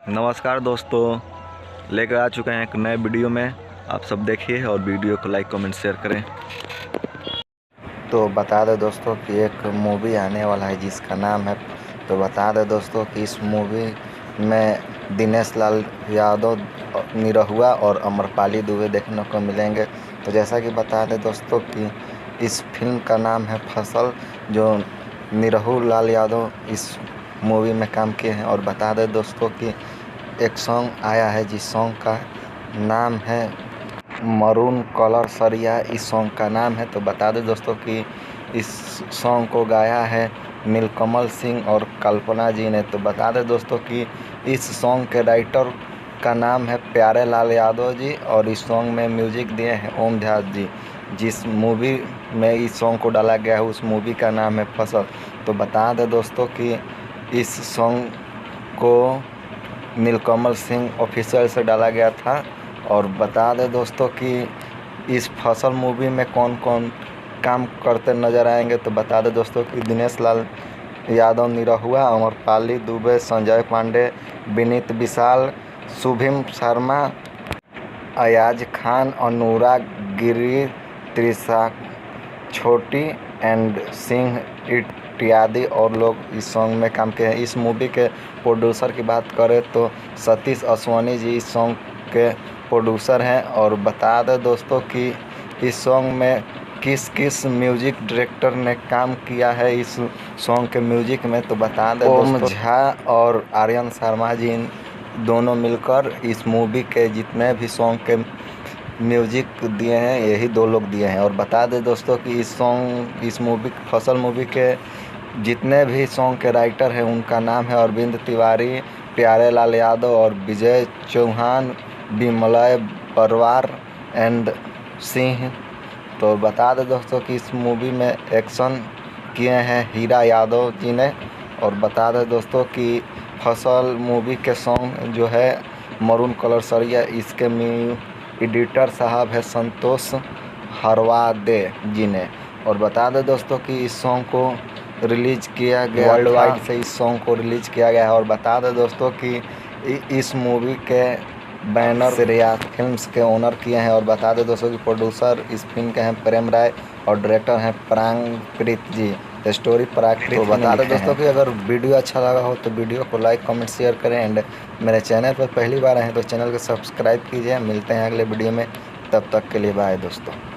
नमस्कार दोस्तों, लेकर आ चुके हैं एक नए वीडियो में। आप सब देखिए और वीडियो को लाइक कमेंट शेयर करें। तो बता दें दोस्तों कि एक मूवी आने वाला है जिसका नाम है, तो बता दें दोस्तों कि इस मूवी में दिनेश लाल यादव, निरहुआ और अमरपाली दुबे देखने को मिलेंगे। तो जैसा कि बता दें दोस्तों कि इस फिल्म का नाम है फसल, जो निरहु लाल यादव इस मूवी में काम किए हैं। और बता दें दोस्तों कि एक सॉन्ग आया है जिस सॉन्ग का नाम है मरून कलर सरिया, इस सॉन्ग का नाम है। तो बता दें दोस्तों कि इस सॉन्ग को गाया है नीलकमल सिंह और कल्पना जी ने। तो बता दें दोस्तों कि इस सॉन्ग के राइटर का नाम है प्यारे लाल यादव जी, और इस सॉन्ग में म्यूजिक दिए हैं ओम ध्यान जी। जिस मूवी में इस सॉन्ग को डाला गया है उस मूवी का नाम है फसल। तो बता दें दोस्तों कि इस सॉन्ग को नीलकमल सिंह ऑफिशियल से डाला गया था। और बता दें दोस्तों कि इस फसल मूवी में कौन कौन काम करते नज़र आएंगे। तो बता दें दोस्तों कि दिनेश लाल यादव निरहुआ, अमरपाली दुबे, संजय पांडे, विनीत विशाल, शुभिम शर्मा, अयाज खान, अनुराग गिरी, त्रिशा छोटी एंड सिंह इत्यादि और लोग इस सॉन्ग में काम किए हैं। इस मूवी के प्रोड्यूसर की बात करें तो सतीश असवानी जी इस सॉन्ग के प्रोड्यूसर हैं। और बता दें दोस्तों कि इस सॉन्ग में किस किस म्यूजिक डायरेक्टर ने काम किया है इस सॉन्ग के म्यूजिक में। तो बता दें ओम झा और आर्यन शर्मा जी दोनों मिलकर इस मूवी के जितने भी सॉन्ग के म्यूजिक दिए हैं यही दो लोग दिए हैं। और बता दें दोस्तों कि इस मूवी फसल मूवी के जितने भी सॉन्ग के राइटर हैं उनका नाम है अरविंद तिवारी, प्यारे लाल यादव और विजय चौहान, विमलय परवार एंड सिंह। तो बता दें दोस्तों कि इस मूवी में एक्शन किए हैं हीरा यादव जी ने। और बता दें दोस्तों कि फसल मूवी के सॉन्ग जो है मरून कलर सरिया, इसके एडिटर साहब है संतोष हरवादे जी ने। और बता दें दोस्तों कि इस सॉन्ग को रिलीज किया गया वर्ल्ड वाइड से, इस सॉन्ग को रिलीज किया गया है। और बता दें दोस्तों कि इस मूवी के बैनर श्रेया फिल्म्स के ओनर किए हैं। और बता दें दोस्तों कि प्रोड्यूसर इस फिल्म के हैं प्रेम राय और डायरेक्टर हैं प्रांगप्रीत जी। स्टोरी प्राकृत। तो बता दें दोस्तों कि अगर वीडियो अच्छा लगा हो तो वीडियो को लाइक कमेंट शेयर करें। एंड मेरे चैनल पर पहली बार आए हैं तो चैनल को सब्सक्राइब कीजिए। मिलते हैं अगले वीडियो में, तब तक के लिए बाय दोस्तों।